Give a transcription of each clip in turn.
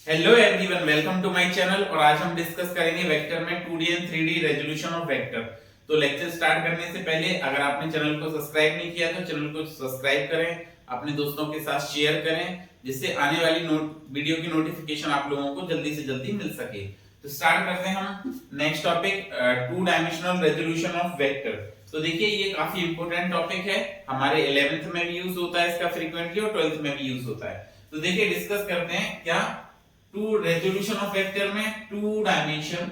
Hello everyone, welcome to my channel. और आज हम डिस्कस करेंगे वेक्टर में 2D and 3D resolution of vector. तो लेक्चर स्टार्ट करने से पहले अगर आपने चैनल को सब्सक्राइब नहीं किया तो चैनल को सब्सक्राइब करें, अपने दोस्तों के साथ शेयर करें, जिससे आने वाली वीडियो की नोटिफिकेशन आप लोगों को जल्दी से जल्दी मिल सके। तो स्टार्ट करते हैं हम next topic, to dimensional resolution of vector. तो देखिए ये काफी इंपॉर्टेंट टॉपिक है, हमारे 11th में भी यूज होता है इसका फ्रीक्वेंटली और 12th में भी यूज होता है। तो देखिए डिस्कस करते हैं क्या टू रेजोल्यूशन ऑफ वेक्टर में two dimension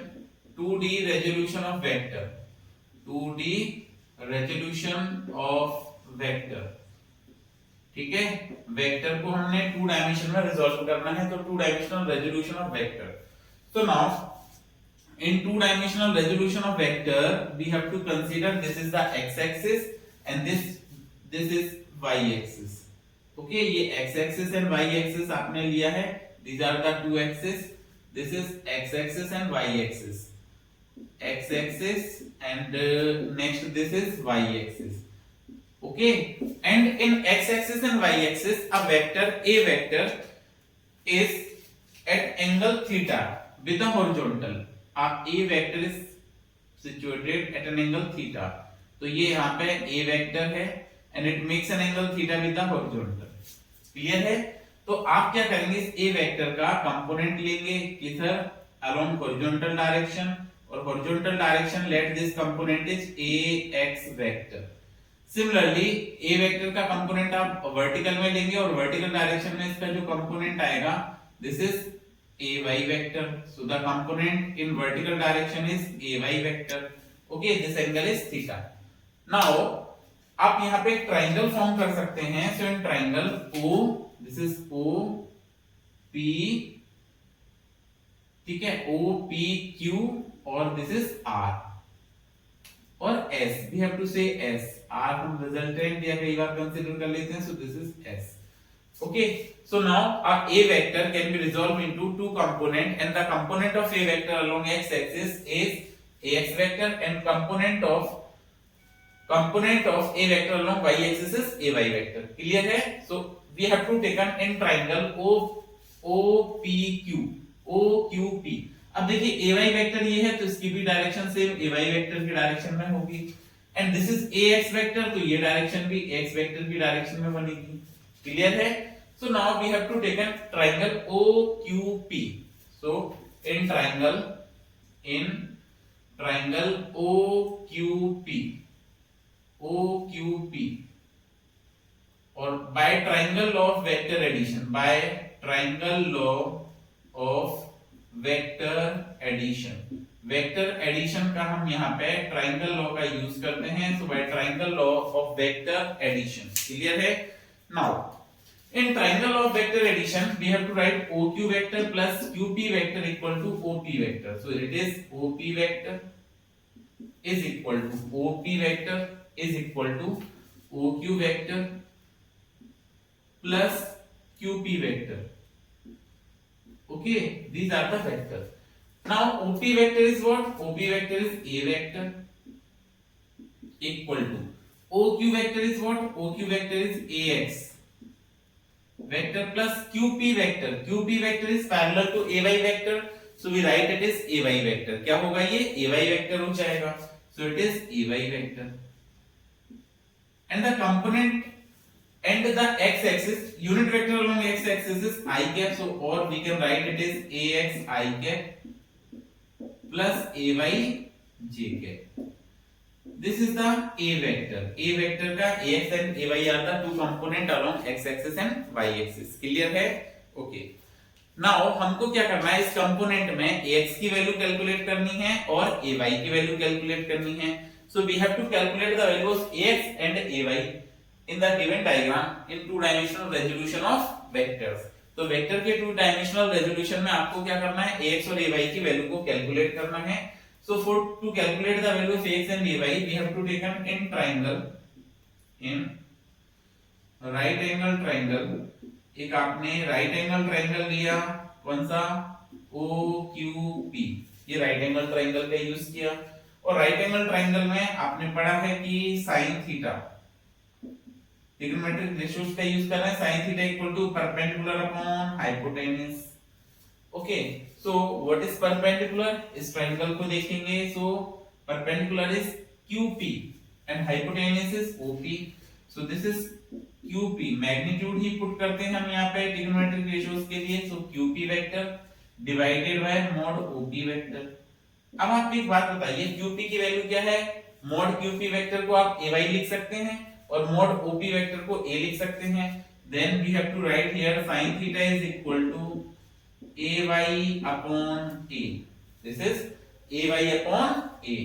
2D resolution of vector, 2D resolution of vector. ठीक है, वेक्टर को हमने टू डायमेंशन में रिजॉल्व करना है, तो two dimensional resolution of vector. तो now in two dimensional resolution of vector we have to consider this is the x axis and this is y axis. Okay, ये x axis and y axis आपने लिया है। These are the two axes. This is x axis and y axis. X axis and next this is y axis. Okay, and in x axis and y axis a vector is at angle theta with the horizontal. A vector is situated at an angle theta. तो ये यहाँ पे a vector है and it makes an angle theta with the horizontal. Clear है? तो आप क्या करेंगे, इस ए वेक्टर का कंपोनेंट लेंगे किधर, अलोंग हॉरिजॉन्टल डायरेक्शन, और horizontal direction let this component is a x vector. Similarly A vector का कंपोनेंट आप वर्टिकल में लेंगे और वर्टिकल डायरेक्शन में इसका जो कंपोनेंट आएगा this is A y vector. So the component in vertical direction is A y vector. Okay, this angle is theta. Now आप यहाँ पे एक ट्राइंगल फॉर्म कर सकते हैं। So in triangle O, this is O P, ठीक है, O P Q, और दिस इज आर और S. We have to say S. R हम रिजल्टेंट या कई बार कंसीडर कर लेते हैं, so this is S. Okay, so now a vector can be resolved into two component and the component of a vector along x axis is ax vector and component of a vector along y axis is ay vector. Clear है? So we have to taken in triangle OPQ, OQP। अब देखिए ay vector ये है तो इसकी भी direction same ay vector की direction में होगी, and this is ax vector तो ये डायरेक्शन भी x वेक्टर की डायरेक्शन में बनेगी। क्लियर है? So now we have to taken triangle OQP। So in triangle OQP और by triangle law of vector addition, by triangle law of vector addition, vector addition का हम यहाँ पे ट्रायंगल लॉ का यूज करते हैं। So by triangle law of vector addition. Clear है? Now in triangle of vector addition we have to write OQ vector plus QP vector equal to OP vector. So it is OP vector is equal to OP vector is equal to OQ vector plus QP vector. Okay, these are the vectors. Now OP vector is what? OP vector is A vector equal to OQ vector is what? OQ vector is AX vector plus QP vector. QP vector is parallel to AY vector, so we write it is AY vector. क्या होगा ये? AY vector हो जाएगा, so it is AY vector. And the component and the x axis, unit vector along x axis is I cap, so or we can write it is AX I cap plus AY J cap. This is the A vector. A vector का ax and ay are the two component along x axis and y axis. Clear है? Okay. Now हमको क्या करना है, इस component में ax की value calculate करनी है और ay की वैल्यू कैलकुलेट करनी है। So we have to calculate the value of ax and ay in the given diagram in two dimensional resolution of vectors. तो वेक्टर के टू डायमेंशनल रेजोल्यूशन में आपको क्या करना है, ax और ay की वैल्यू को कैलकुलेट करना है। So for to calculate the value of x and ay, we have to take an in triangle, in right angle triangle। एक आपने right angle triangle लिया, कौन सा? OQP। ये right angle triangle का यूज किया, और right angle triangle में आपने पढ़ा है कि sin थीटा, ट्रिग्नोमेट्रिक रेशियोज का यूज करना है। sin theta equal to perpendicular upon hypotenuse. Okay, so what is perpendicular? इस ट्रायंगल को देखेंगे, so perpendicular is QP and hypotenuse is OP। So this is QP, magnitude ही put करते हैं हम यहाँ पे ट्रिग्नोमेट्रिक रेशियोज के लिए, so QP vector divided by mod OP vector. अब आप एक बात बताइए, QP की वैल्यू क्या है? मॉड QP वेक्टर को आप AY लिख सकते हैं और मॉड OP वेक्टर को A लिख सकते हैं। Then we have to write here sin theta is equal to AY upon A. This is AY upon A.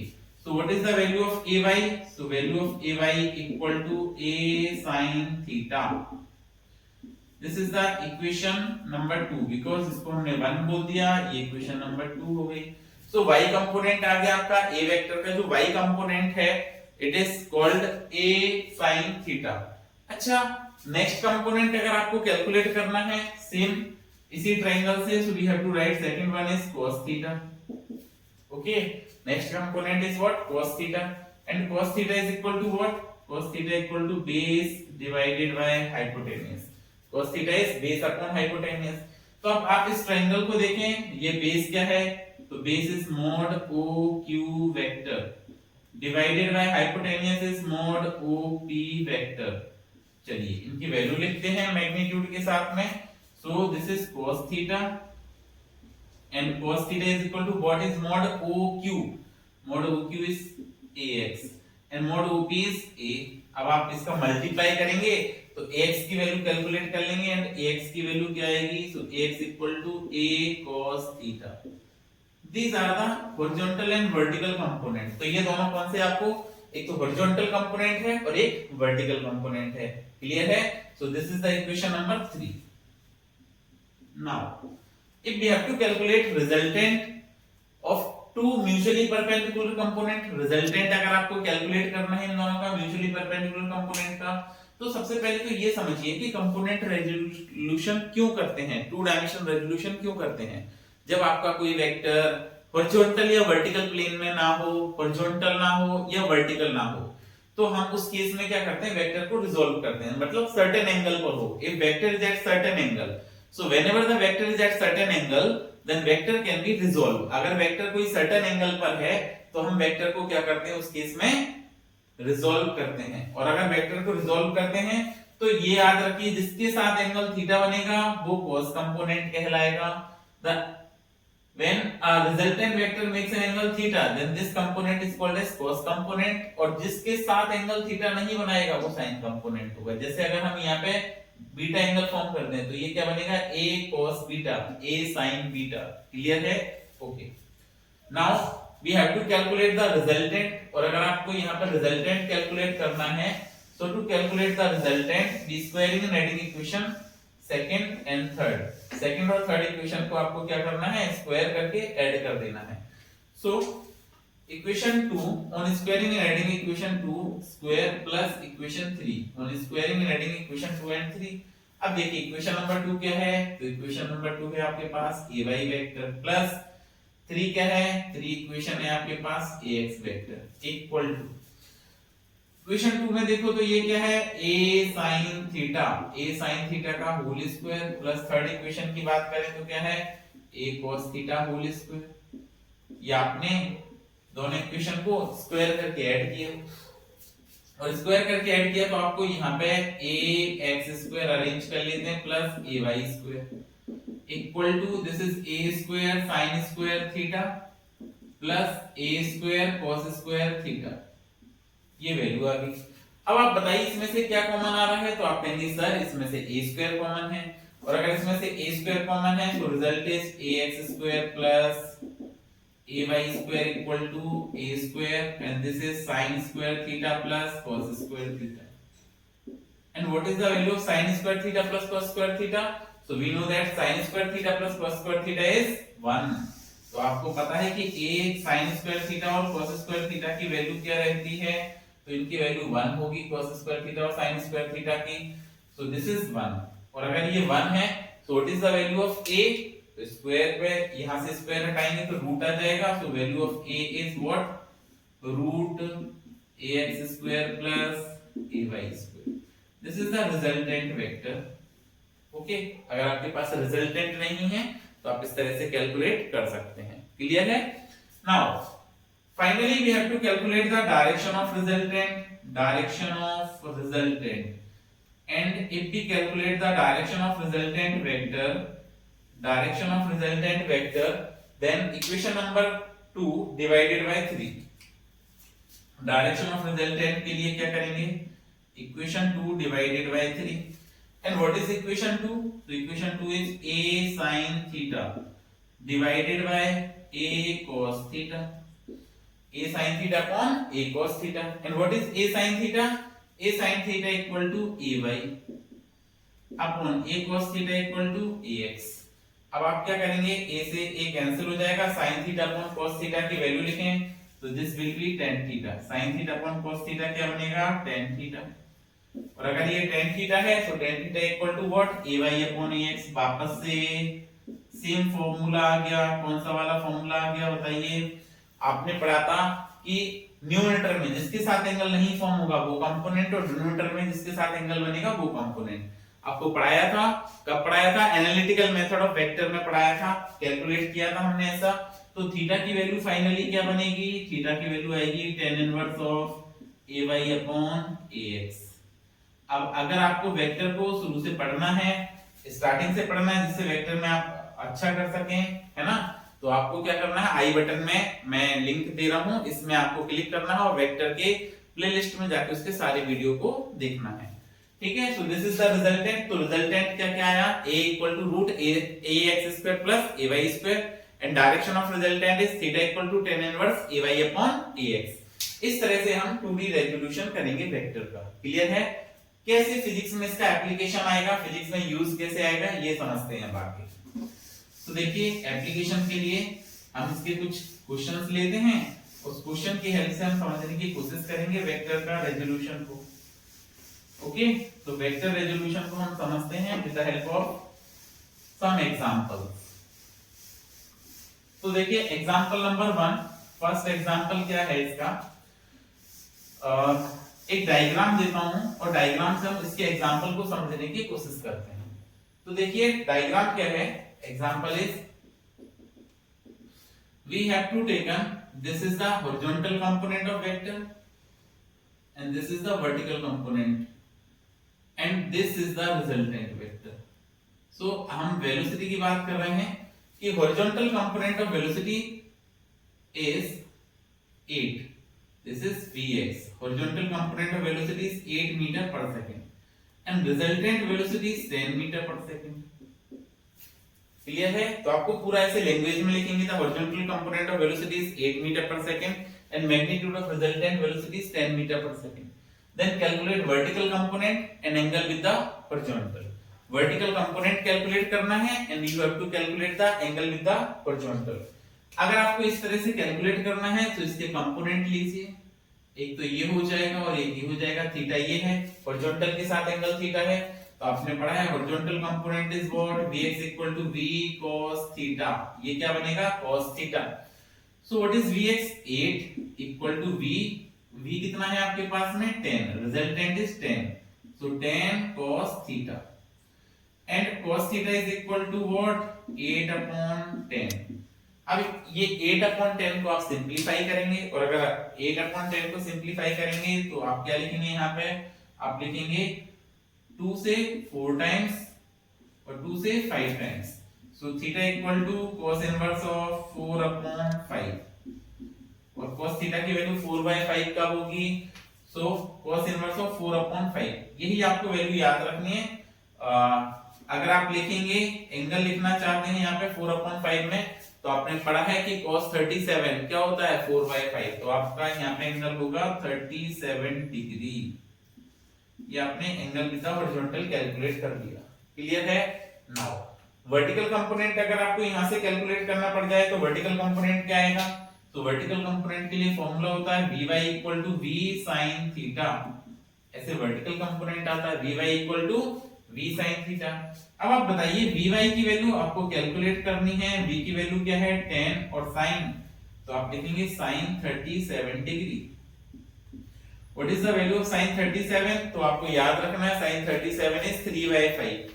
So what is the value of AY? So value of AY equal to A sin theta. This is the equation number 2 because इसको हमने 1 बोल दिया, ये equation number 2 हो गई। So y component आ गया आपका A vector का, जो y component है it is called A sin theta। अच्छा, नेक्स्ट कंपोनेंट अगर आपको कैलकुलेट करना है सेम इसी ट्रायंगल से, so we have to write second one is cos theta। okay, next component is what? Cos theta, and cos theta is equal to what? Cos theta equal to base divided by hypotenuse। cos theta is base upon hypotenuse। तो अब आप इस triangle को देखें, ये base क्या है? तो base is mod OQ vector divided by hypotenuse is mod OP vector. चलिए इनकी वैल्यू लिखते हैं मैग्नीट्यूड के साथ में। So this is cos theta and cos theta is equal to what is mod OQ? Mod OQ is AX and mod OP is A। अब आप इसका मल्टीप्लाई करेंगे तो AX की वैल्यू कैलकुलेट कर लेंगे एंड AX की वैल्यू क्या आएगी? So AX equal to A cos theta। These are the horizontal and vertical component। तो ये दोनों कौन से आपको? एक तो horizontal component है और एक vertical component है। क्लियर है? So this is the equation number 3। Now, if we have to calculate resultant of two mutually perpendicular component, resultant अगर आपको कैलकुलेट करना है इन दोनों का mutually perpendicular component का, तो सबसे पहले तो ये समझिए कि कंपोनेंट रेजोल्यूशन क्यों करते हैं, टू डायमेंशन रेजोल्यूशन क्यों करते हैं। जब आपका कोई वेक्टर हॉरिजॉन्टल या वर्टिकल प्लेन में ना हो, हॉरिजॉन्टल ना हो या वर्टिकल ना हो, तो हम उस केस में क्या करते हैं? वेक्टर को रिजॉल्व करते हैं, मतलब सर्टेन एंगल पर हो। If vector is at certain angle, so whenever the vector is at certain angle then vector can be resolved। अगर वेक्टर कोई सर्टेन एंगल पर है तो हम वेक्टर को क्या करते हैं? उस केस में रिजॉल्व करते हैं। और अगर वेक्टर को रिजॉल्व करते हैं तो ये याद रखिए, जिसके साथ एंगल थीटा बनेगा वो cos कंपोनेंट कहलाएगा। the when a resultant vector makes an angle theta then this component is called as cos component। और जिसके साथ एंगल थीटा नहीं बनाएगा वो sin कंपोनेंट होगा। जैसे अगर हम यहाँ पे बीटा एंगल फॉर्म कर दें तो ये क्या बनेगा? A cos beta, A sin beta. Clear है? Okay, now we have to calculate the resultant. और अगर आपको यहाँ पर रिजल्टेंट कैलकुलेट करना है, so to calculate the resultant we squaring and adding equation second and third. Second और third equation को आपको क्या करना है? स्क्वायर करके ऐड कर देना है। सो equation 2 on squaring and adding equation 2 square plus equation 3 on squaring and adding equation 2 and 3। अब देखिए इक्वेशन नंबर 2 क्या है? तो इक्वेशन नंबर 2 है आपके पास AY वेक्टर प्लस 3 क्या है? 3 इक्वेशन है आपके पास AX vector equal to equation 2 में देखो तो ये क्या है? A sin थीटा का whole square plus third equation की बात करें तो क्या है? A cos theta whole square. ये आपने दोनों इक्वेशन को स्क्वायर करके ऐड किया और स्क्वायर करके ऐड किया तो आपको यहाँ पे ax² अरेंज कर लेते हैं plus ay² equal to this is a² sin² theta plus a² cos² theta. ये वैल्यू आ गई। अब आप बताइए इसमें से क्या कॉमन आ रहा है? तो आप कहेंगे सर इसमें से a² कॉमन है, और अगर इसमें से a² कॉमन है तो result is ax² plus ay² equal to a² and this is sin² theta plus cos² theta। and what is the value of sin² theta plus cos² theta? so we know that sin² theta plus cos² theta is 1। तो आपको पता है कि a sin² theta और cos² theta की value क्या रहती है? तो इनकी वैल्यू 1 होगी, cos² theta और sin² theta की। so this is 1। और अगर ये 1 है so what is the value of a? तो स्क्वायर पे यहां से स्क्वायर हटाएंगे तो रूट आ जाएगा। So value of a is what? Root ax² plus ay²। This is the resultant vector. Okay, अगर आपके पास रिजल्टेंट नहीं है तो आप इस तरह से कैलकुलेट कर सकते हैं। क्लियर है? Now finally we have to calculate the direction of resultant, and if we calculate the direction of resultant vector, then equation number 2 divided by 3, direction of resultant के लिए क्या करेंगे, equation 2 divided by 3, and what is equation 2? तो equation 2 is a sin theta divided by a cos theta, a sin theta upon a cos theta, and what is a sin theta? a sin theta equal to ay upon a cos theta equal to ax। अब आप क्या करेंगे, a से a cancel हो जाएगा, sin theta upon cos थीटा की value लिखें तो this will be tan theta, sin theta upon cos theta क्या बनेगा, tan थीटा, और अगर ये tan थीटा है तो tan theta equal to what, ay upon ax। वापस से सेम फॉर्मूला आ गया, कौन सा वाला फॉर्मूला आ गया बताइए? आपने पढ़ा था कि न्यूमरेटर में जिसके साथ एंगल नहीं फॉर्म होगा वो कंपोनेंट, और डिनोमिनेटर में जिसके साथ एंगल बनेगा वो कंपोनेंट। आपको पढ़ाया था, कब पढ़ाया था? एनालिटिकल मेथड ऑफ वेक्टर में पढ़ाया था, कैलकुलेट किया था हमने ऐसा। तो थीटा की वैल्यू फाइनली क्या बनेगी? थीटा की वैल्यू आएगी tan inverse of ay upon ax। अब अगर आपको वेक्टर को शुरू से पढ़ना है, स्टार्टिंग से पढ़ना है, जिससे वेक्टर में आप अच्छा कर सकें, है ना, तो आपको क्या करना है, आई बटन में मैं लिंक दे रहा हूं, इसमें आपको क्लिक करना है और वेक्टर के प्लेलिस्ट में जाकर उसके सारे वीडियो को देखना है। ठीक है, so this is the resultant. तो रिजल्टेंट क्या क्या आया, a equal to root ax square plus ay square, and direction of resultant is theta equal to tan inverse ay upon ax। इस तरह से हम 2D रेजोल्यूशन करेंगे वेक्टर का। क्लियर है? कैसे फिजिक्स में इसका एप्लीकेशन आएगा, फिजिक्स में यूज कैसे आएगा, ये समझते हैं बाकी। तो देखिए, एप्लीकेशन के लिए हम इसके कुछ क्वेश्चंस लेते हैं, उस क्वेश्चन की हेल्प से हम समझने की कोशिश करेंगे वेक्टर का रेजोल्यूशन को। ओके, तो वेक्टर रेजोल्यूशन को हम समझते हैं with the help of some examples. तो देखिए, एग्जांपल नंबर 1, फर्स्ट एग्जांपल क्या है इसका, एक डायग्राम देता हूं और डायग्राम से हम इसके एग्जांपल को समझने की कोशिश करते हैं। तो देखिए, डायग्राम क्या है, example is we have to taken this is the horizontal component of vector and this is the vertical component and this is the resultant vector। so हम velocity की बात कर रहे हैं कि horizontal component of velocity is 8, this is vx, horizontal component of velocity is 8 meter per second and resultant velocity is 10 meter per second। Clear है? तो आपको पूरा ऐसे लैंग्वेज में लिखेंगे, the horizontal component of velocity is 8 metre per second and magnitude of resultant velocity is 10 metre per second. Then calculate vertical component and angle with the horizontal. Vertical component calculate करना है and you have to calculate the angle with the horizontal. अगर आपको इस तरह से calculate करना है तो इसके कंपोनेंट लीजिए, एक तो ये हो जाएगा और एक ये हो जाएगा। थीटा ये है, हॉरिजॉन्टल के साथ एंगल थीटा है, तो आपने पढ़ा है horizontal component is what, vx equal to v cos theta, ये क्या बनेगा, cos theta. So what is vx, 8 equal to v कितना है आपके पास में, 10, resultant is 10, so 10 cos theta and cos theta is equal to what, 8 upon 10। अब ये 8 अपॉन 10 को आप सिंपलीफाई करेंगे, और अगर 8 अपॉन 10 को सिंपलीफाई करेंगे तो आप क्या लिखेंगे, यहाँ पे आप लिखेंगे 2 से 4 टाइम्स और 2 से 5 times. So theta equal to cos inverse of 4 upon 5, और cos थीटा की वैल्यू 4/5 कब होगी, so cos inverse of 4 upon 5। यही आपको वैल्यू याद रखनी है। अगर आप लिखेंगे, एंगल लिखना चाहते हैं यहाँ पे 4 अपॉन 5 में, तो आपने पढ़ा है कि cos 37 क्या होता है, 4/5, तो आपका यहाँ पे एंगल होगा 37 डिग्री। ये आपने angle with the horizontal calculate कर दिया। क्लियर है? नाउ वर्टिकल कंपोनेंट अगर आपको यहां से कैलकुलेट करना पड़ जाए तो वर्टिकल कंपोनेंट क्या आएगा, तो वर्टिकल कंपोनेंट के लिए फॉर्मूला होता है vy equal to v sin theta. ऐसे वर्टिकल कंपोनेंट आता है vy equal to v sin theta. अब आप बताइए vy की वैल्यू आपको कैलकुलेट करनी है, v की वैल्यू क्या है 10 और sin, तो आप लिखेंगे sin 37 degree. What is the value of sin 37? तो आपको याद रखना है sin 37 is 3/5,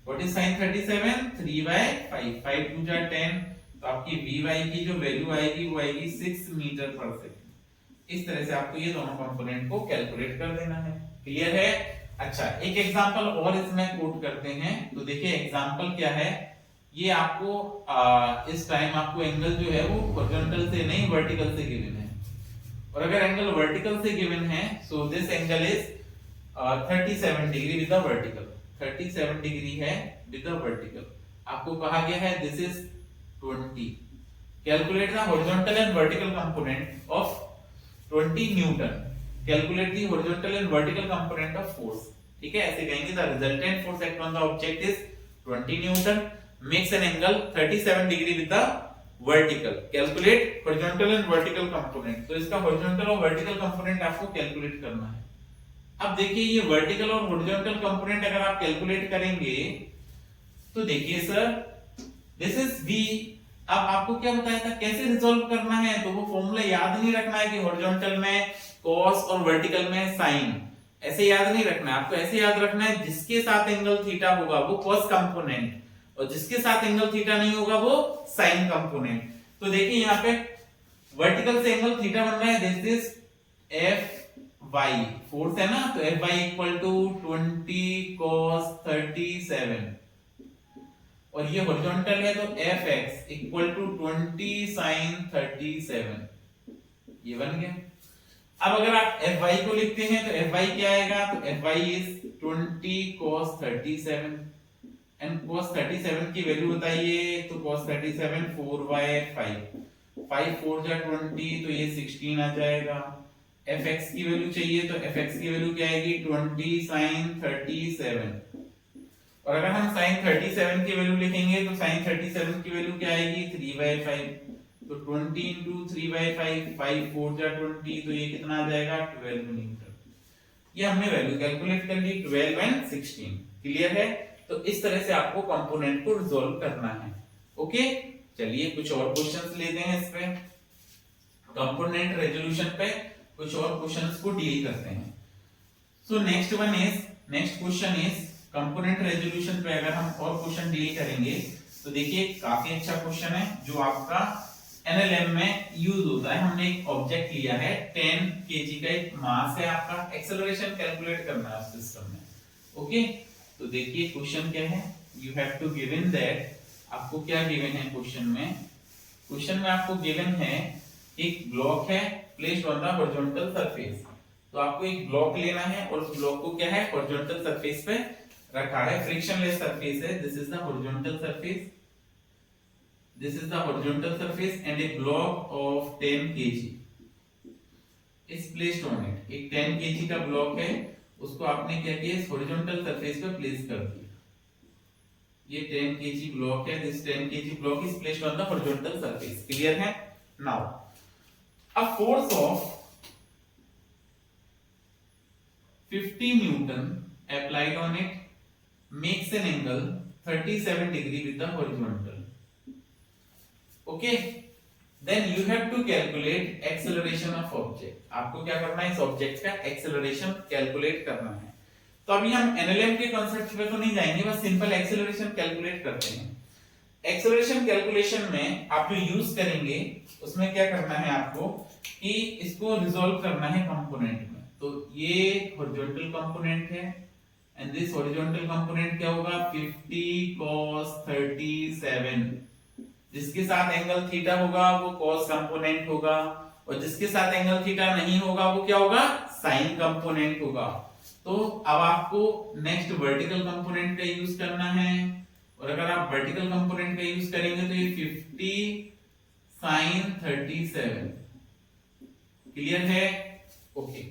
what is sin 37? 3/5, 5 2 जा 10, तो आपकी vy की जो वैल्यू आएगी वो आएगी 6 मीटर पर सेकंड। इस तरह से आपको ये दोनों कंपोनेंट को कैलकुलेट कर देना है। क्लियर है? अच्छा, एक एग्जांपल और इसमें कोट करते हैं। तो देखिए एग्जांपल क्या है, ये आपको इस टाइम आपको एंगल जो है वो हॉरिजॉन्टल से नहीं वर्टिकल से गिवन है, और अगर एंगल वर्टिकल से गिवन है so this angle is 37 degree with the vertical, 37 degree है विद द वर्टिकल। आपको कहा गया है this is 20, calculate the horizontal and vertical component of 20 Newton, calculate the horizontal and vertical component of force. ठीक है, ऐसे कहेंगे the resultant force act on the object is 20 Newton, makes an angle 37 degree with the vertical, calculate horizontal and vertical component. तो इसका horizontal और vertical component आपको calculate करना है। अब देखिए ये वर्टिकल और हॉरिजॉन्टल कंपोनेंट अगर आप कैलकुलेट करेंगे तो देखिए सर दिस इज v। अब आपको क्या बताया था कैसे रिजॉल्व करना है, तो वो फॉर्मूला याद नहीं रखना है कि हॉरिजॉन्टल में cos और वर्टिकल में sin, ऐसे याद नहीं रखना है। आपको ऐसे याद रखना है जिसके साथ एंगल थीटा होगा वो cos कंपोनेंट, और जिसके साथ एंगल थीटा नहीं होगा वो sin कंपोनेंट। तो देखिए यहाँ पे वर्टिकल से एंगल थीटा बन रहा है, दिस इज Fy, फोर्स है ना, तो Fy इक्वल टू 20 cos 37, और ये हॉरिजॉन्टल है तो Fx इक्वल टू 20 sin 37, ये बन गया। अब अगर आप Fy को लिखते हैं तो Fy क्या आएगा, तो Fy is 20 cos 37, and cos 37 की वैल्यू बताइए, तो cos 37 4/5, 5 4 जा 20, तो ये 16 आ जाएगा। Fx की वैल्यू चाहिए तो Fx की वैल्यू क्या आएगी, 20 sin 37, और अगर हम sin 37 की वैल्यू लिखेंगे तो sin 37 की वैल्यू क्या आएगी, 3/5, तो 20 into 3/5, 5 4 जा 20, तो ये कितना आ जाएगा, 12 न्यूटन। ये हमने वैल्यू कैलकुलेट कर ली, 12 and 16। क्लियर है? तो इस तरह से आपको कंपोनेंट को रिजॉल्व करना है। ओके, चलिए कुछ और क्वेश्चंस लेते हैं इस पे, कंपोनेंट रेजोल्यूशन पे कुछ और क्वेश्चंस को डील करते हैं। So next question is component resolution पे अगर हम और क्वेश्चन डील करेंगे तो देखिए काफी अच्छा क्वेश्चन है जो आपका एनएलएम में यूज होता है। हमने एक ऑब्जेक्ट लिया है 10 केजी का, एक मास है आपका, एक्सेलरेशन कैलकुलेट करना है उस सिस्टम में। ओके, तो देखिए क्वेश्चन क्या है, you have to given that, आपको क्या गिवन है क्वेश्चन में आपको गिवन है एक ब्लॉक है placed on the horizontal surface. तो आपको एक ब्लॉक लेना है और उस ब्लॉक को क्या है हॉरिजॉन्टल सरफेस पे रखा है, फ्रिक्शनलेस सरफेस है, this is the horizontal surface, this is the horizontal surface and a block of 10 kg is placed on it। एक 10 kg का ब्लॉक है, उसको आपने क्या किया, इस हॉरिजॉन्टल सरफेस पे प्लेस कर दिया। ये 10 kg ब्लॉक है, this 10 kg block is placed on the horizontal surface। Clear है? now a force of 50 newton applied on it makes an angle 37 degree with the horizontal। Okay, then you have to calculate acceleration of object. आपको क्या करना है, इस object का acceleration calculate करना है। तो अभी हम एनएलएम के कांसेप्ट पे तो नहीं जाएंगे, बस सिंपल एक्सेलरेशन कैलकुलेट करते हैं। एक्सेलरेशन कैलकुलेशन में आप जो यूज करेंगे उसमें क्या करना है आपको कि इसको रिजॉल्व करना है कंपोनेंट में। तो ये हॉरिजॉन्टल कंपोनेंट है एंड दिस हॉरिजॉन्टल कंपोनेंट क्या होगा, 50 cos 37, जिसके साथ एंगल थीटा होगा वो cos कंपोनेंट होगा, और जिसके साथ एंगल थीटा नहीं होगा वो क्या होगा, sin कंपोनेंट होगा। तो अब आपको नेक्स्ट वर्टिकल कंपोनेंट का यूज करना है, और अगर आप वर्टिकल कंपोनेंट का यूज करेंगे तो ये 50 sin 37। क्लियर है? Okay,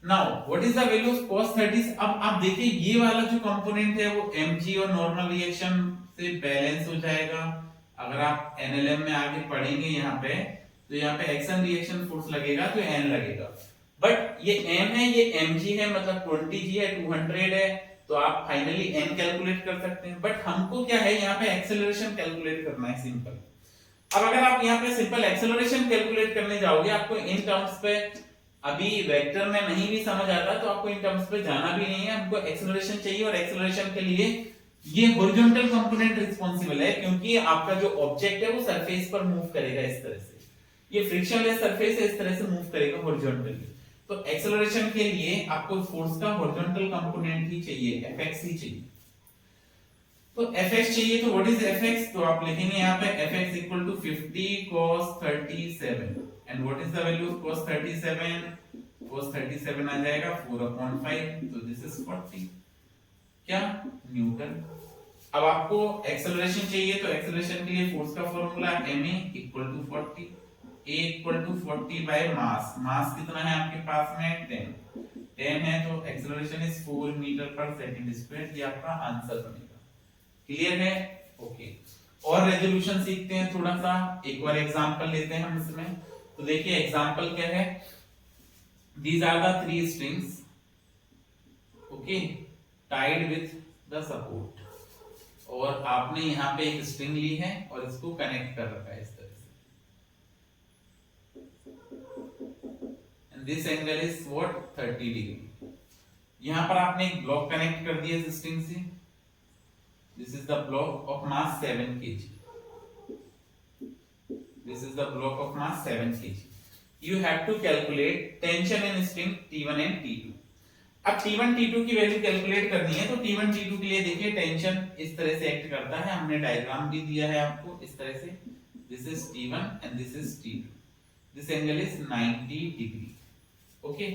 now what is the value of cos 30। अब आप देखिए ये वाला जो कंपोनेंट है वो mg और नॉर्मल रिएक्शन से बैलेंस हो जाएगा। अगर आप एनएलएम में आगे पढ़ेंगे यहाँ पे, तो यहाँ पे एक्शन रिएक्शन फोर्स लगेगा तो n लगेगा, बट ये m है, ये mg है, मतलब 20g है, 200 है, तो आप फाइनली n कैलकुलेट कर सकते हैं। बट हमको क्या है यहाँ पे एक्सेलरेशन कैलकुलेट करना है सिंपल। अब अगर आप यहाँ पे सिंपल एक्सेलरेशन कैलकुलेट करने जाओगे, आपको इन टर्म्स पे अभी वेक्टर में नहीं भी समझ आता तो आपको इन टर्म्स पे जाना भी नहीं है, हमको एक्सेलरेशन चाहिए, और एक्सेलरेशन के लिए ये हॉरिजॉन्टल कंपोनेंट रिस्पांसिबल है क्योंकि आपका जो ऑब्जेक्ट है वो सरफेस पर मूव करेगा इस तरह से, ये फ्रिक्शनलेस सरफेस है, इस तरह से मूव करेगा हॉरिजॉन्टली। तो एक्सेलरेशन के लिए आपको फोर्स का हॉरिजॉन्टल कंपोनेंट ही चाहिए, Fx ही चाहिए। तो Fx चाहिए, तो व्हाट इज Fx? तो आप लिखेंगे यहाँ पे Fx equal to 50 cos 37 and what is the value of cos 37? cos 37 आ जाएगा 4/5, तो दिस इज 40 क्या न्यूटन। अब आपको एक्सेलरेशन चाहिए, तो एक्सेलरेशन के लिए फोर्स का formula ma equal to 40, a equal to 40 by mass. Mass कितना है आपके पास में? 10 है, तो acceleration is 4 metre per second square. ये आपका आंसर बनेगा। क्लियर है? ओके। और रेजोल्यूशन सीखते हैं थोड़ा सा, एक बार एग्जांपल लेते हैं हम इसमें। तो देखिए एग्जांपल क्या है, these are the 3 strings, okay, tied with the support, और आपने यहाँ पे एक स्ट्रिंग ली है और इसको कनेक्ट कर रखा है इस तरह से, and this angle is what 30 degree. यहाँ पर आपने एक ब्लॉक कनेक्ट कर दिया इस स्ट्रिंग से, this is the block of mass 7 kg, this is the block of mass 7 kg। You have to calculate tension in string T1 and T2। अब T1 T2 की वैल्यू कैलकुलेट करनी है, तो T1 T2 के लिए देखिए tension इस तरह से एक्ट करता है, हमने डायग्राम भी दिया है आपको इस तरह से, this is T1 and this is T2, this angle is 90 degree. Okay,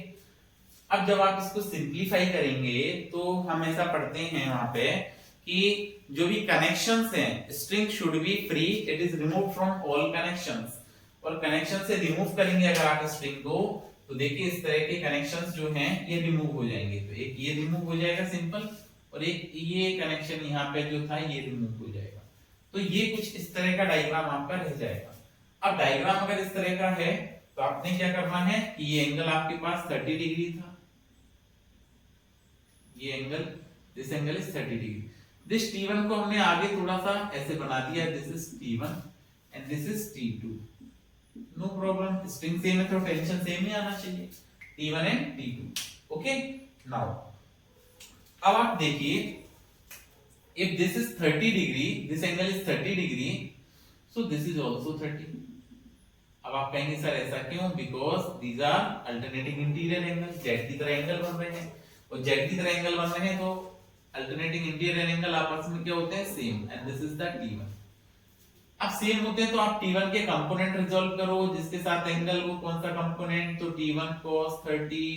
अब जब आप इसको सिंपलीफाई करेंगे तो हम ऐसा पढ़ते हैं वहां पे कि जो भी कनेक्शंस हैं, string should be free, it is removed from all connections, और कनेक्शन से रिमूव करेंगे अगर आप स्ट्रिंग को, तो देखिए इस तरह के कनेक्शंस जो हैं ये रिमूव हो जाएंगे। तो एक ये रिमूव हो जाएगा सिंपल, और एक ये कनेक्शन यहाँ पे जो था ये रिमूव हो जाएगा। तो ये कुछ इस तरह का डायग्राम आपका रह जाएगा। अब डायग्राम अगर इस तरह का है तो आपने क्या करना है कि ये एंगल आपके पास 30 डिग्री था, ये angle, this angle is 30 degree. This T1 को हमने आगे थोड़ा सा ऐसे बना दिया, this is T1 and this is T2। No problem, string same है तो टेंशन सेम ही आना चाहिए, T1 and T2। Okay, now अब आप देखिए, if this is 30 degree, this angle is 30 degree, so this is also 30। अब आप कहेंगे सर ऐसा क्यों? Because these are alternating interior angle, Z की तरह एंगल बन रहे हैं, और जेड की तरह एंगल बन रहे हैं तो अल्टरनेटिंग इंटीरियर एंगल आपस में क्या होते हैं? Same, and this is the T1। अब सेम होते हैं तो आप T1 के कंपोनेंट रिजॉल्व करो, जिसके साथ एंगल वो कौन सा कंपोनेंट, तो T1 cos 30,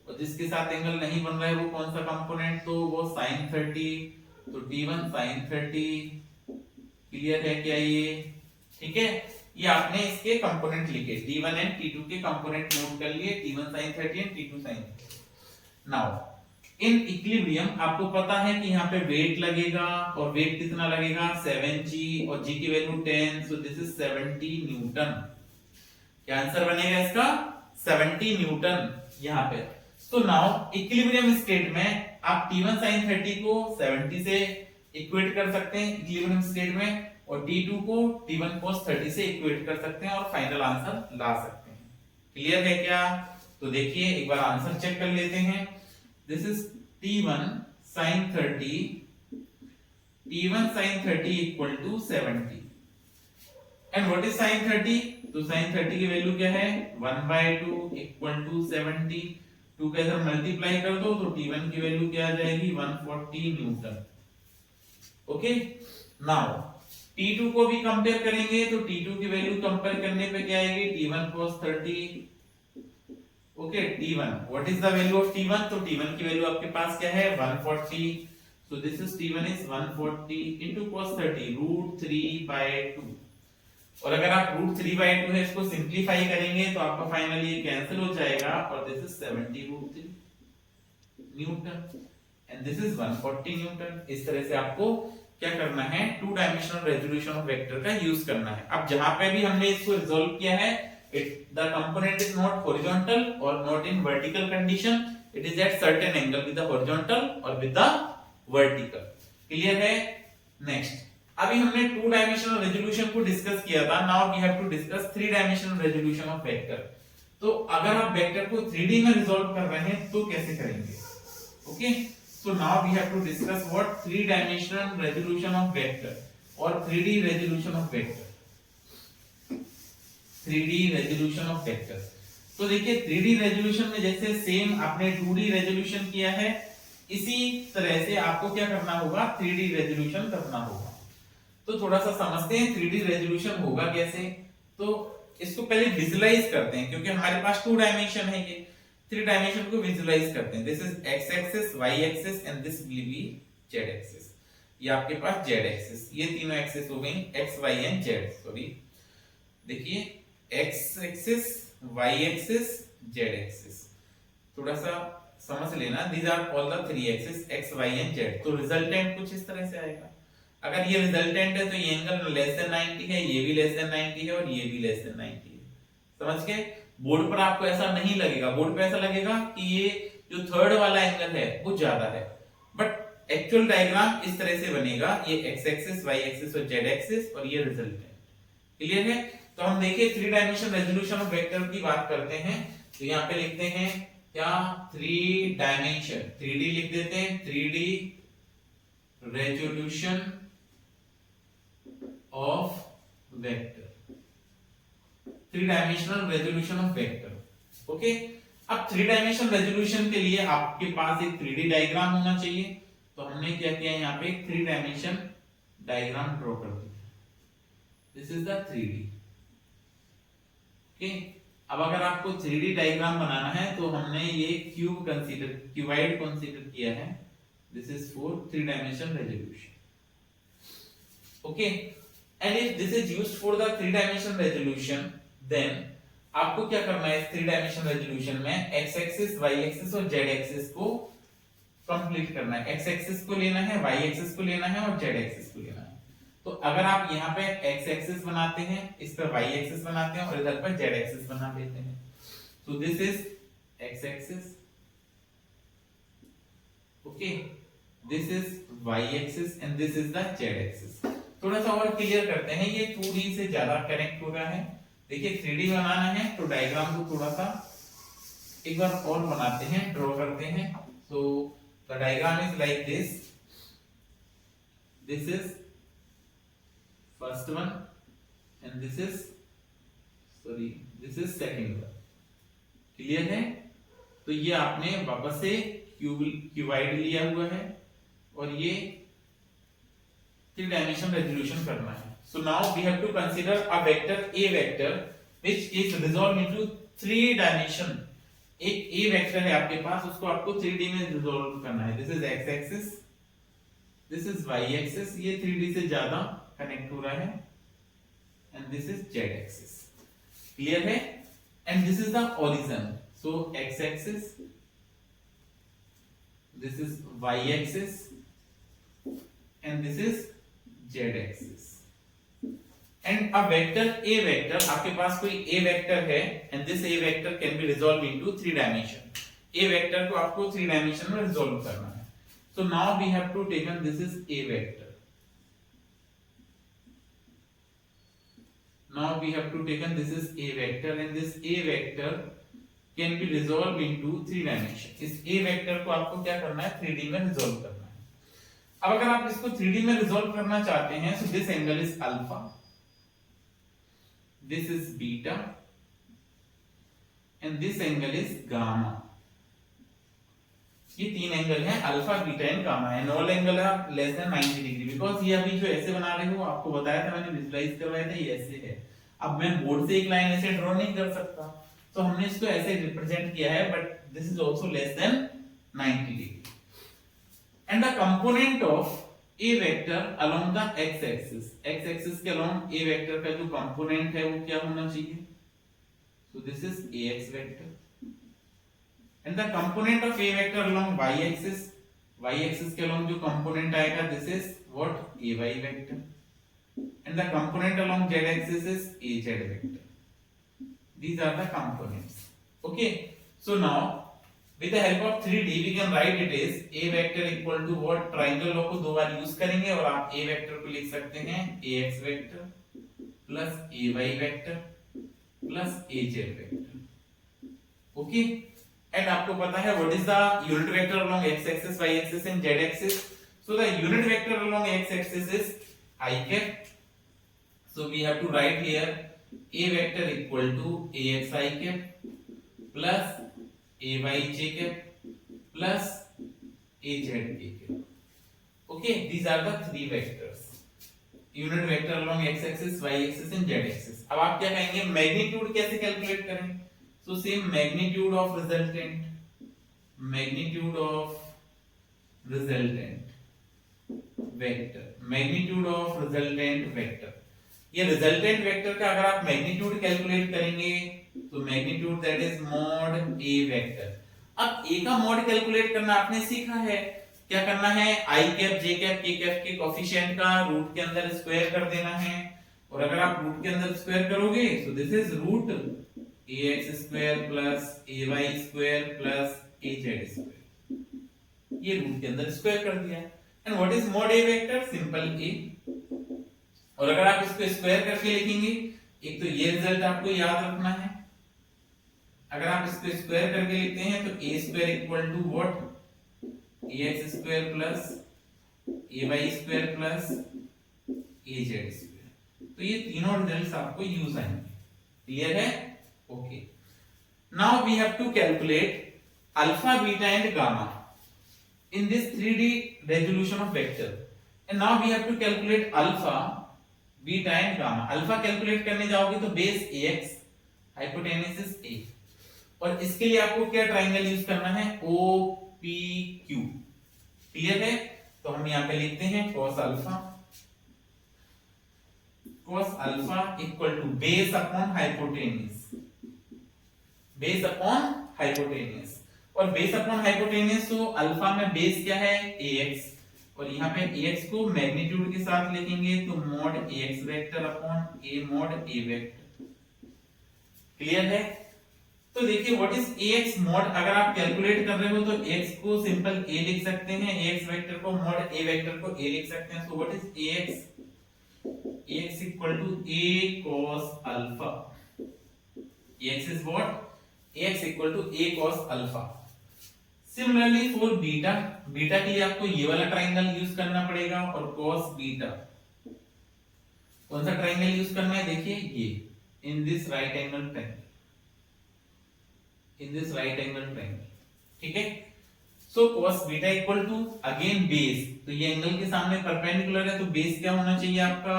और जिसके साथ एंगल नहीं बन रहा है वो कौन सा कंपोनेंट, तो वो sin 30, तो T1 sin 30। क्लियर है क्या ये? ठीक है, ये आपने इसके कंपोनेंट लिखे, T1 एंड T2 के कंपोनेंट नोट कर लिए, T1 sin 30 and T2 sin 30। Now in equilibrium आपको पता है कि यहाँ पे वेट लगेगा, और वेट कितना लगेगा? 7g, और g की value 10, so this is 70 Newton. क्या आंसर बनेगा इसका? 70 न्यूटन यहाँ पे। तो नाउ इक्विलिब्रियम स्टेट में आप T1 sin 30 को 70 से इक्वेट कर सकते हैं इक्विलिब्रियम स्टेट में, और T2 को T1 cos 30 से इक्वेट कर सकते हैं, और फाइनल आंसर ला सकते हैं। क्लियर है क्या? तो देखिए एक बार आंसर चेक कर लेते हैं। This is T1 sin 30, T1 sin 30 equal to 70, and what is sin 30? तो sin 30 की वैल्यू क्या है? 1/2 equal to 70। 2 के साथ मल्टीप्लाई कर दो तो T1 की वैल्यू क्या आ जाएगी? 140 न्यूटन। ओके, नाउ T2 को भी कंपेयर करेंगे, तो T2 की वैल्यू कंपेयर करने पे क्या आएगी? T1 cos 30। Okay, T1, what is the value of T1? तो T1 की वैल्यू आपके पास क्या है? 140, सो this is T1 is 140 into cos 30 √3/2, और अगर आप √3/2 है इसको सिंपलीफाई करेंगे तो आपका फाइनली ये कैंसिल हो जाएगा, और this is 70 √3 Newton and this is 140 Newton. इस तरह से आपको क्या करना है? 2 डायमेंशनल रेजोल्यूशन ऑफ वेक्टर का यूज करना है। अब जहां पे भी हमने इसको रिजॉल्व किया है, the component is not horizontal or not in vertical condition, it is at certain angle with the horizontal or with the vertical। Clear है? नेक्स्ट, अभी हमने 2 डायमेंशनल रेजोल्यूशन को डिस्कस किया था, now we have to discuss 3 dimensional resolution of vector. तो अगर आप vector को 3D में रिजॉल्व कर रहे हैं तो कैसे करेंगे? Okay, So now we have to discuss what three dimensional resolution of vector or 3D resolution of vector. 3D resolution of vector. तो देखिए 3D रेजोल्यूशन में जैसे सेम आपने 2D रेजोल्यूशन किया है, इसी तरह से आपको क्या करना होगा, 3D रेजोल्यूशन करना होगा। तो थोड़ा सा समझते हैं 3D रेजोल्यूशन होगा कैसे। तो इसको पहले विजुलाइज करते हैं, क्योंकि हमारे पास 2 डायमेंशन है, ये 3 डायमेंशन को विजुलाइज करते हैं। This is x axis, y axis and this will be z axis. ये आपके पास z एक्सिस, ये तीनों एक्सिस हो गई x y and z। Sorry, देखिए x axis, y axis, z axis, थोड़ा सा समझ लेना। These are all the 3 axis x y and z। तो रिजल्टेंट कुछ इस तरह से आएगा। अगर ये रिजल्टेंट है तो ये एंगल लेस देन 90 है, ये भी लेस देन 90 है और ये भी लेस देन 90 है। समझ गए। बोर्ड पर आपको ऐसा नहीं लगेगा, बोर्ड पे ऐसा लगेगा कि ये जो थर्ड वाला एंगल है वो ज्यादा है, बट एक्चुअल डायग्राम इस तरह से बनेगा, ये x एक्सिस, y एक्सिस और z एक्सिस और ये रिजल्टेंट। क्लियर है। तो हम देखिए 3 डायमेंशन रेजोल्यूशन ऑफ वेक्टर की बात करते हैं। तो यहाँ पे लिखते हैं क्या, 3 डायमेंशन, 3D लिख देते हैं, 3D resolution of vector, 3 dimensional resolution of vector. Okay. अब 3 डायमेंशनल रेजोल्यूशन के लिए आपके पास एक 3D डायग्राम होना चाहिए। तो हमने क्या किया, यहाँ पे 3 डायमेंशन डायग्राम ड्रॉ कर दिया। This is the 3D। Okay. अब अगर आपको 3D डायग्राम बनाना है तो हमने ये क्यूब कंसीडर, क्यूबाइड कंसीडर किया है। This is for 3 dimensional resolution. Okay. And if this is used for the 3 dimensional resolution, then आपको क्या करना है इस 3 डायमेंशनल रेजोल्यूशन में, x एक्सिस, y एक्सिस और z एक्सिस को कंप्लीट करना है। x एक्सिस को लेना है, y एक्सिस को लेना है और z एक्सिस को लेना है। तो अगर आप यहाँ पे x एक्सिस बनाते हैं, इस पर y एक्सिस बनाते हैं और इधर पर z एक्सिस बना लेते हैं। So this is x axis, okay, this is y axis and this is the z axis. थोड़ा सा और क्लियर करते हैं, ये 2D से ज्यादा कनेक्ट हो रहा है। देखिए 3D बनाना है तो डायग्राम को थोड़ा सा एक बार और बनाते हैं, ड्रॉ करते हैं। So the diagram is like this, this is first one and this is, sorry, this is second one. Clear है। तो ये आपने वापस से क्यूबाइड लिया हुआ है और ये 3 डायमेंशन रेजोल्यूशन करना है। So now we have to consider a vector A vector which is resolved into 3 dimension। एक A vector है आपके पास, उसको आपको 3D में रिजॉल्व करना है। This is x axis, this is y axis, ये 3D से ज्यादा कनेक्ट हो रहा है and this is z axis। Clear है। and this is the origin, so x axis, this is y axis and this is z axis। and a vector A vector, आपके पास कोई A vector है and this A vector can be resolved into 3 dimension। A vector को आपको 3 dimension में resolve करना है। so now we have to taken this is A vector, now we have to taken this is A vector and this A vector can be resolved into 3 dimension। इस A vector को आपको क्या करना है, 3D में resolve करना है। अब अगर आप इसको 3D में resolve करना चाहते हैं, so this angle is alpha, this is beta and this angle is gamma। ये 3 एंगल हैं, अल्फा, बीटा एंड गामा है। ऑल एंगल है लेस देन 90 डिग्री, बिकॉज़ ये अभी जो ऐसे बना रहे हो, आपको बताया था, मैंने विजुलाइज करवाया था, ये ऐसे है। अब मैं बोर्ड से एक लाइन ऐसे ड्रॉ नहीं कर सकता, तो हमने इसको ऐसे रिप्रेजेंट किया है, but this is also less than 90 degree. And the component of A vector along the x axis, x axis के along A वेक्टर का जो कंपोनेंट है वो क्या होना चाहिए, so this is ax vector and the component of A vector along y axis, y axis के along जो कंपोनेंट आएगा, this is what, ay vector and the component along z axis is az vector। these are the components। okay, so now with the help of 3D we can write it as A vector equal to what, triangle law को 2 बार use करेंगे और आप A vector को लिख सकते हैं ax vector plus ay vector plus az vector. Okay. And आपको पता है what is the unit vector along x axis, y axis and z axis. So the unit vector along x axis is I cap. So we have to write here a vector equal to ax I cap plus ay j cap plus az k cap. Okay, these are the three vectors. Unit vector along x axis, y axis and z axis. अब आप क्या कहेंगे, magnitude कैसे calculate करें? So same magnitude of resultant vector, magnitude of resultant vector. ये resultant vector का अगर आप मैग्नीट्यूड कैलकुलेट करेंगे तो magnitude that is mod a vector. अब ए का मॉड कैलकुलेट करना आपने सीखा है. क्या करना है, आई कैप जे कैप के कैप के कोफिशिएंट का रूट के अंदर स्क्वायर कर देना है. और अगर आप रूट के अंदर स्क्वायर करोगे तो this is root ax square plus ay square plus az square. ये रूट के अंदर स्क्वायर कर दिया. And what is mod a vector? Simple a. और अगर आप इसको स्क्वायर करके लिखेंगे, एक तो ये रिजल्ट आपको याद रखना है. अगर आप इसको स्क्वायर करके लिखते हैं तो a square equal to what, ax square plus ay square plus az square. तो ये तीनों रिजल्ट्स आपको यूज आएंगे. क्लियर है? Okay. Now we have to calculate alpha, beta and gamma in this 3D resolution of vector. And now we have to calculate alpha, beta and gamma. Alpha calculate करने जाओगे तो base ax, hypotenuse a. और इसके लिए आपको क्या triangle use करना है, OPQ. क्लियर है? तो हम यहाँ पे लिखते हैं cos alpha equal to base upon hypotenuse. और बेस अपॉन हाइपोटेन्यूज, तो अल्फा में बेस क्या है, ax. और यहाँ पे ax को मैग्नीट्यूड के साथ लिखेंगे तो mod ax vector upon a mod a vector. Clear है? तो देखिए व्हाट इज ax मॉड. अगर आप कैलकुलेट कर रहे हो तो x को सिंपल a लिख सकते हैं, ax वेक्टर को मॉड a वेक्टर को a लिख सकते हैं. So what is ax equal to a cos alpha. ax is what, ax equal to a cos alpha. Similarly for beta, beta के लिए आपको ये वाला ट्रायंगल यूज करना पड़ेगा. और cos बीटा, कौन सा ट्रायंगल यूज करना है, देखिए ये in this right angle triangle. ठीक है? So cos beta equal to again base, तो ये एंगल के सामने परपेंडिकुलर है तो बेस क्या होना चाहिए आपका,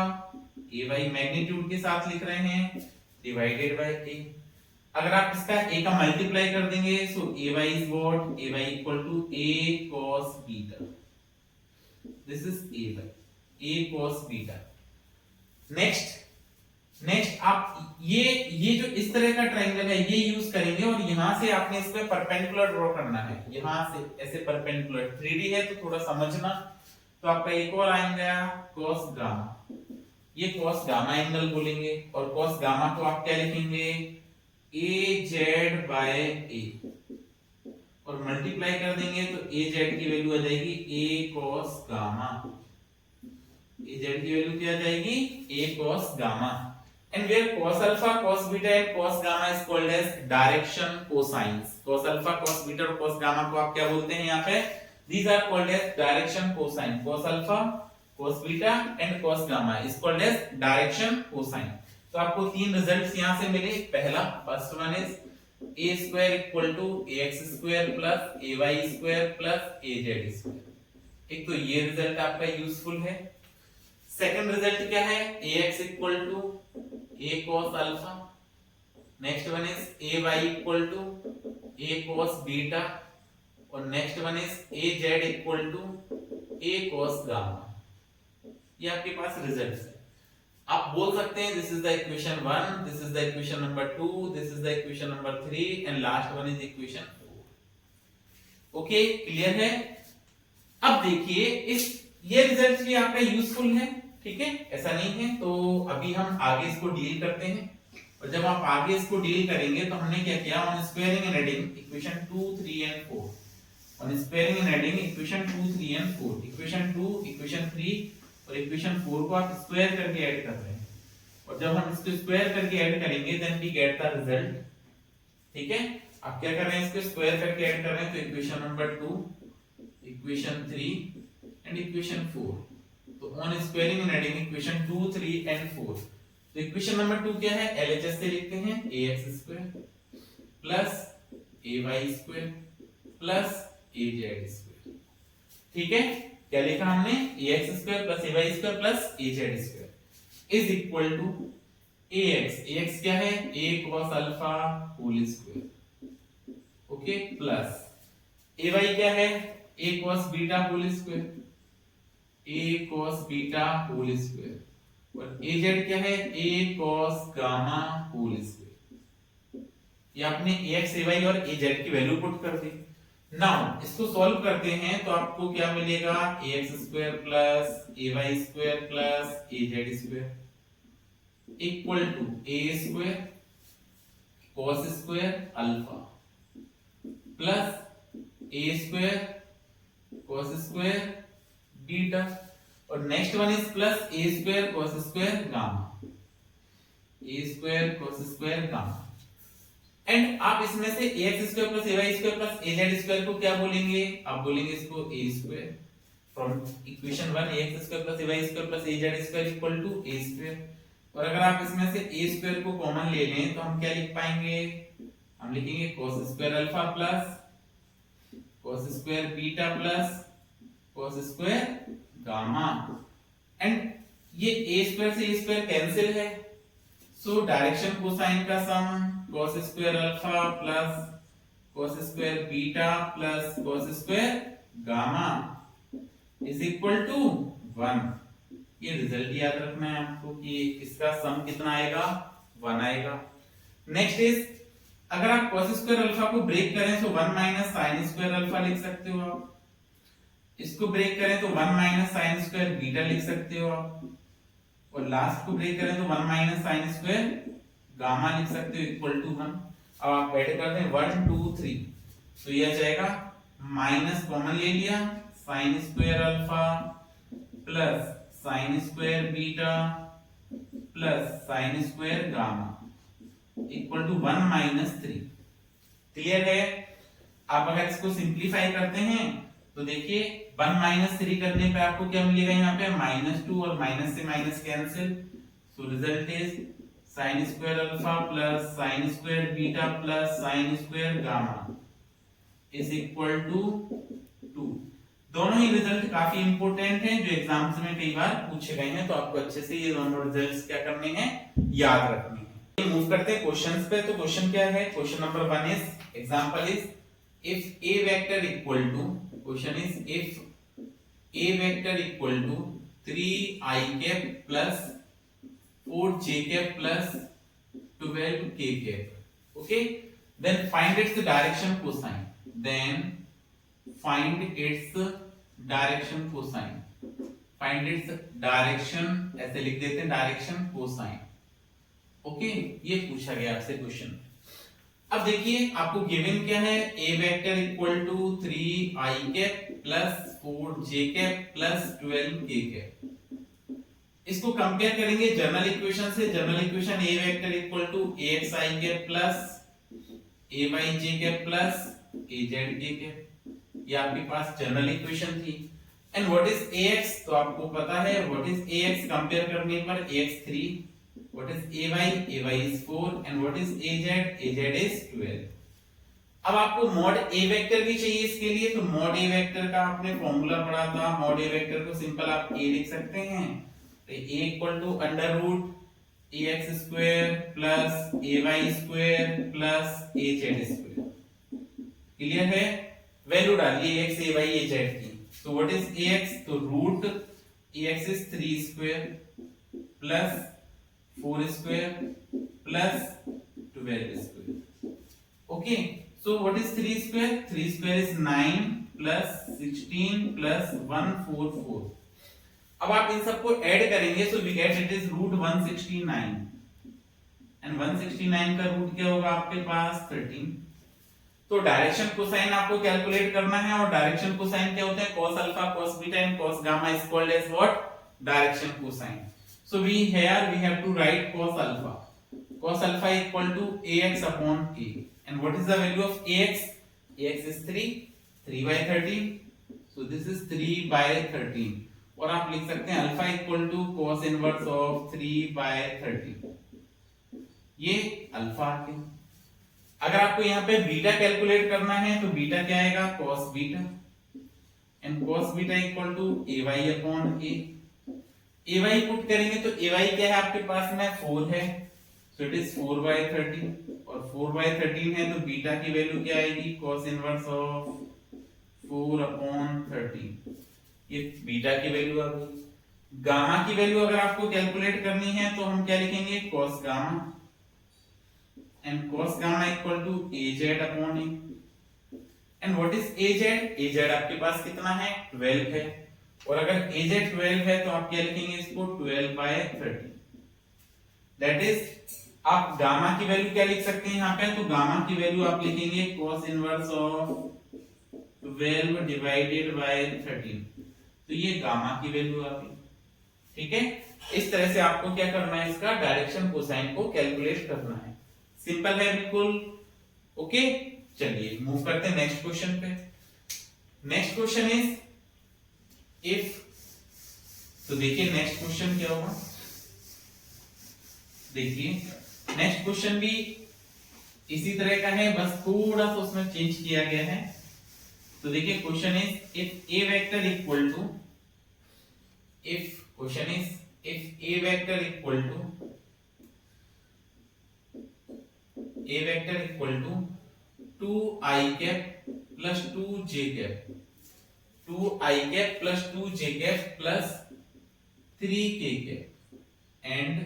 ay मैग्नीट्यूड के साथ लिख रहे हैं डिवाइडेड बाय a. अगर आप इसका a का मल्टीप्लाई कर देंगे so ay is what, ay equal to a cos beta. This is a cos beta. Next आप ये जो इस तरह का ट्रायंगल है ये यूज करेंगे और यहां से आपने इस पे परपेंडिकुलर ड्रॉ करना है. यहां से ऐसे परपेंडिकुलर, 3D है तो थोड़ा समझना. तो आपका एक और आएगा cos गामा. ये cos गामा एंगल बोलेंगे. और cos गामा को आप क्या लिखेंगे, az by a. और मल्टीप्लाई कर देंगे तो az की वैल्यू आ जाएगी a cos गामा. az की वैल्यू क्या आ जाएगी, a cos gamma. And where cos alpha, cos beta and cos gamma is called as direction cosines. cos alpha, cos beta और cos gamma को आप क्या बोलते हैं यहाँ पे, these are called as direction cosine. cos alpha, cos beta and cos gamma is called as direction cosine. तो आपको तीन रिजल्ट्स यहां से मिले. पहला, first one is a square equal to ax square plus ay square plus az square. एक तो ये रिजल्ट आपका यूजफुल है. सेकंड रिजल्ट क्या है, ax equal to a cos alpha. Next one is ay equal to a cos beta. और next one is az equal to a cos gamma. ये आपके पास रिजल्ट्स है. आप बोल सकते हैं this is the equation 1, this is the equation number 2, this is the equation number 3 and last one is equation 4. Okay, clear है? अब देखिए ये रिजल्ट्स भी आपका यूजफुल है. ठीक है, ऐसा नहीं है. तो अभी हम आगे इसको डील करते हैं. और जब आप आगे इसको डील करेंगे तो हमने क्या किया, on squaring and adding equation 2, 3 and 4. On squaring and adding equation 2, 3 and 4. Equation 2, equation 3 और इक्वेशन 4 को आप स्क्वायर करके ऐड कर रहे हैं. और जब हम इसको स्क्वायर करके ऐड करेंगे then we get the result. ठीक है? आप क्या कर रहे हैं, इसको स्क्वायर करके ऐड कर रहे हैं, तो equation number 2, equation 3 and equation 4। तो on squaring and adding equation 2, 3 and 4, तो इक्वेशन नंबर 2 क्या है, LHS से लिखते हैं ax² plus ay² plus az²। ठीक है, क्या लिखा हमने, ax² plus ay² plus az² is equal to ax क्या है, a cos alpha whole square, okay, plus ay क्या है, a cos beta whole square, a cos beta whole square, और az क्या है, a cos gamma whole square. ये आपने ax, ay और az की वैल्यू पुट कर दी। नाउ इसको सॉल्व करते हैं तो आपको क्या मिलेगा, ax² plus ay² plus az² equal to a² cos square alpha plus a² cos square beta, और next one is plus a² cos square gamma, a² cos square gamma. And आप इसमें से ax² plus ay² plus az² को क्या बोलेंगे, आप बोलेंगे इसको a², from equation 1 ax² plus ay² plus az² equal to a²। और अगर आप इसमें से a² को कॉमन ले लें तो हम क्या लिख पाएंगे, हम लिखेंगे cos square alpha plus cos square beta plus cos square gamma. And ये a² से a² कैंसिल है, सो डायरेक्शन कोसाइन का sum cos square alpha plus cos square beta plus cos square gamma is equal to 1। ये result याद रखना है आपको कि इसका सम कितना आएगा, 1 आएगा। नेक्स्ट इज, अगर आप cos स्क्वायर अल्फा को ब्रेक करें तो 1 माइनस साइन स्क्वायर अल्फा लिख सकते हो आप, इसको ब्रेक करें तो 1 माइनस साइन स्क्वायर बीटा लिख सकते हो आप, और लास्ट को ब्रेक करें तो 1 माइनस साइन स्क्वायर गामा लिख सकते हो इक्वल टू 1। अब आप ऐड कर दें 1 2 3, तो ये आ जाएगा, माइनस कॉमन ले लिया, sine square alpha plus sine square beta plus sine square gamma equal to 1 minus 3। Clear है? आप अगर इसको सिंप्लीफाई करते हैं तो देखिए 1 माइनस 3 करने पे आपको क्या मिलेगा, यहाँ पे -2 और माइनस से minus cancel, so result is sine square alpha plus sine square beta plus sine square gamma is equal to 2। दोनों ही रिजल्ट काफी इंपॉर्टेंट हैं जो एग्जाम्स में कई बार पूछे गए हैं, तो आपको अच्छे से ये दोनों रिजल्ट्स क्या करने हैं, याद रखने हैं। मूव करते हैं क्वेश्चंस पे। तो क्वेश्चन क्या है, question number 1 is, example is, if a vector equal to, question is if a vector equal to 3i cap plus 4j cap plus 12k cap, okay, then find its direction cosine, then find its direction cosine, find its direction, ऐसे लिख देते हैं direction cosine, okay, ये पूछा गया आपसे question. अब देखिए आपको गिवन क्या है, a vector equal to 3i cap plus 4j cap plus 12k cap. इसको कंपेयर करेंगे जनरल इक्वेशन से। General equation a vector equal to axi cap plus ayj cap plus azk cap, ये आपके पास जनरल इक्वेशन थी। And what is ax, तो आपको पता है व्हाट इज ax, कंपेयर करने पर ax 3, what is ay is 4 and what is az is 12। अब आपको मॉड a वेक्टर भी चाहिए इसके लिए, तो मॉड a वेक्टर का आपने फॉर्मूला पढ़ा था, मॉड a वेक्टर को सिंपल आप a लिख सकते हैं, तो a equal to under root ax square plus ay square plus az square. Clear है? वैल्यू डालिए x ay az की, तो व्हाट इज ax, तो root ax is 3 square plus 4 square plus 12 square, okay, so what is 3 square, 3 square is 9 plus 16 plus 144। अब आप इन सबको add करेंगे, so we get it is root 169, and 169 का root क्या होगा आपके पास 13। तो डायरेक्शन कोसाइन आपको कैलकुलेट करना है, और डायरेक्शन कोसाइन क्या होता है, cos alpha cos beta and cos gamma is called as what, direction cosine. So we here we have to write cos alpha. cos alpha equal to ax upon a, and what is the value of ax? Ax is 3 by 13, so this is 3 by 13, और आप लिख सकते हैं alpha equal to cos inverse of 3 by 13, ये alpha आ गया। अगर आपको यहाँ पे बीटा कैलकुलेट करना है तो बीटा क्या आएगा? cos beta, and cos beta equal to ay upon a। ay put करेंगे तो ay क्या है आपके पास में? 4 है, सो इट इज 4 by 13, और 4 by 13 है तो बीटा की वैल्यू क्या आएगी? cos इनवर्स ऑफ 4 अपॉन 13, ये बीटा की वैल्यू आ गई। गामा की वैल्यू अगर आपको कैलकुलेट करनी है तो हम क्या लिखेंगे? cos gamma, and cos gamma equal to az upon a, and what is az? az आपके पास कितना है? 12 है, और अगर az 12 है तो आप क्या लिखेंगे इसको? 12 by 13, that is आप गामा की वैल्यू क्या लिख सकते हैं यहाँ पे? तो गामा की वैल्यू आप लिखेंगे cos inverse of 12 divided by 13, तो ये गामा की वैल्यू आ गई। ठीक है, इस तरह से आपको क्या करना है? इसका डायरेक्शन कोसाइन को कैलकुलेट करना है, सिंपल है बिल्कुल। ओके, चलिए मूव करते हैं नेक्स्ट क्वेश्चन पे। नेक्स्ट क्वेश्चन इज इफ, तो देखिए नेक्स्ट क्वेश्चन क्या होगा। देखिए नेक्स्ट क्वेश्चन भी इसी तरह का है, बस थोड़ा सा उसमें चेंज किया गया है। तो देखिए question is if a vector equal to, if question is if a vector equal to a vector equal to 2i cap plus 2j cap, 2i cap plus 2j cap plus 3k cap, and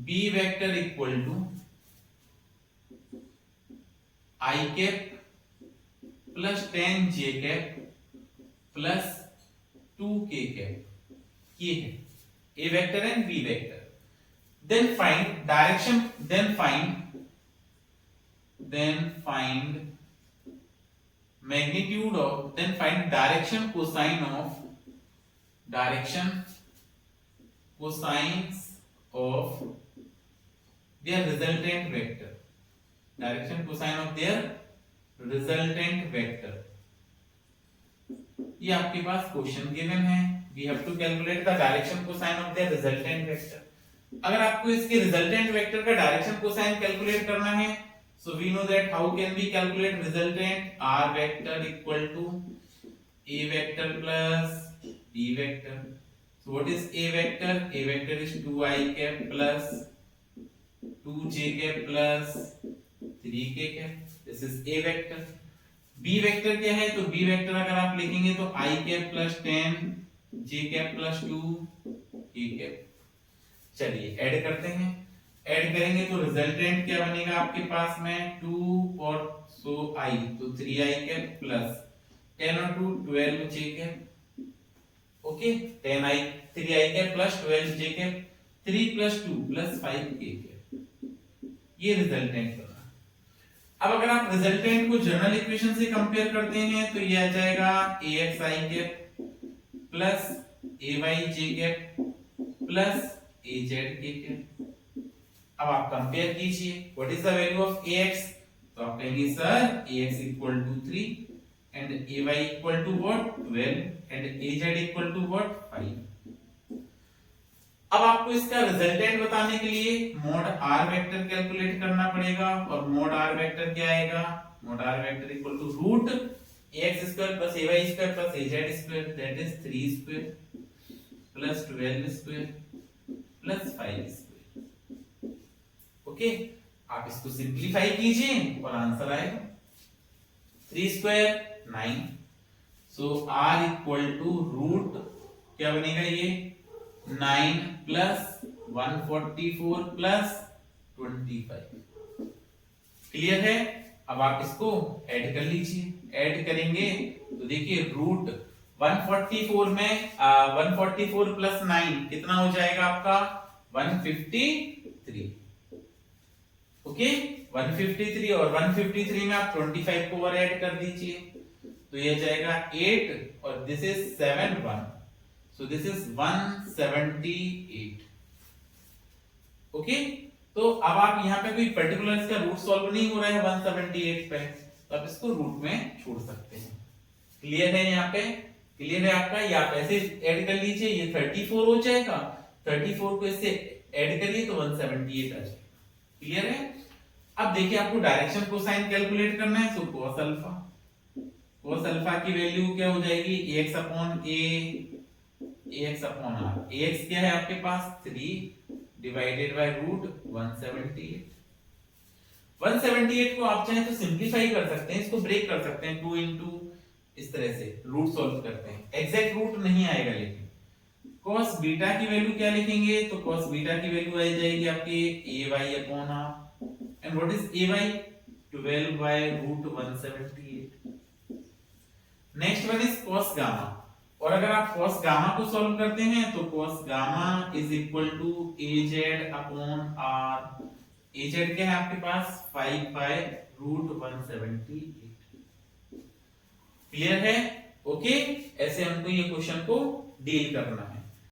b vector equal to I cap plus 10j cap plus 2k cap, ये है a vector and b vector। then find direction, then find magnitude of, then find direction cosine of, direction cosines of their resultant vector, direction cosine of their resultant vector। ये आपके पास question given है, we have to calculate the direction cosine of their resultant vector। अगर आपको इसके resultant vector का direction cosine calculate करना है, so we know that how can we calculate resultant? r vector equal to a vector plus b vector। so what is a vector? A vector is 2i cap plus 2j cap plus 3k cap, this is a vector। b vector क्या है? तो b vector अगर आप लिखेंगे तो i cap plus 10 j cap plus 2 k cap। चलिए add करते हैं, ऐड करेंगे तो रिजल्टेंट क्या बनेगा आपके पास में? 2 और सो i, तो 3i कैप प्लस 10 और 2 12j cap, okay 10i 3i cap plus 12j cap, 3 plus 2 plus 5k cap, ये रिजल्टेंट बना। अब अगर आप रिजल्टेंट को जनरल इक्वेशन से कंपेयर करते हैं तो ये आ जाएगा axi cap plus ayj cap plus az k cap. अब आप कंपेयर कीजिए, what is the value of ax? तो आप कहेंगे sir ax equal to 3 and ay equal to what? 12 and az equal to what? 5। अब आपको इसका रिजल्टेंट बताने के लिए मोड r वेक्टर कैलकुलेट करना पड़ेगा, और मोड r वेक्टर क्या आएगा? Mod r vector equal to root ax square plus ay square plus az square, that is 3 square plus 12 square plus 5 square. Okay, आप इसको सिंपलीफाई कीजिए और आंसर आएगा 3 स्क्वायर 9। सो r इक्वल टू रूट क्या बनेगा? ये 9 प्लस 144 प्लस 25। क्लियर है? अब आप इसको ऐड कर लीजिए, ऐड करेंगे तो देखिए रूट 144 में 144 प्लस 9 कितना हो जाएगा आपका? 153। ओके, 153 और 153 में आप 25 को और ऐड कर दीजिए तो ये जाएगा 8 और this is 7 1, so this is 178। Okay, तो अब आप यहाँ पे कोई पर्टिकुलर इसका रूट सॉल्व नहीं हो रहा है 178 पे, तो आप इसको रूट में छोड़ सकते हैं। क्लियर है यहाँ पे? क्लियर है आपका? या आप ऐसे ऐड कर लीजिए, ये 34 हो जाएगा, 34 को इससे ऐड करिए तो 178 आ जाएगा। क्लियर है? अब देखिए आपको डायरेक्शन कोसाइन कैलकुलेट करना है, तो cos अल्फा, cos अल्फा की वैल्यू क्या हो जाएगी, ax upon a, ax upon r। ax क्या है आपके पास 3 डिवाइडेड बाय रूट 178। 178 को आप चाहे तो सिंपलीफाई कर सकते हैं, इसको ब्रेक कर सकते हैं 2 इंटू, इस तरह से रूट सॉल्व करते हैं। एग्जैक्ट रूट नहीं आएगा, लेकिन cos बीटा की वैल्यू क्या लिखेंगे, तो cos बीटा की वैल्यू आ जाएगी आपकी ay upon r, and what is ay, 12 by root 178। Next one is cos gamma, और अगर आप cos गामा को सॉल्व करते हैं तो cos gamma is equal to az upon r। az क्या है आपके पास 5 बाय रूट 178। क्लियर है? ओके, ऐसे हमको ये क्वेश्चन को डील करना है।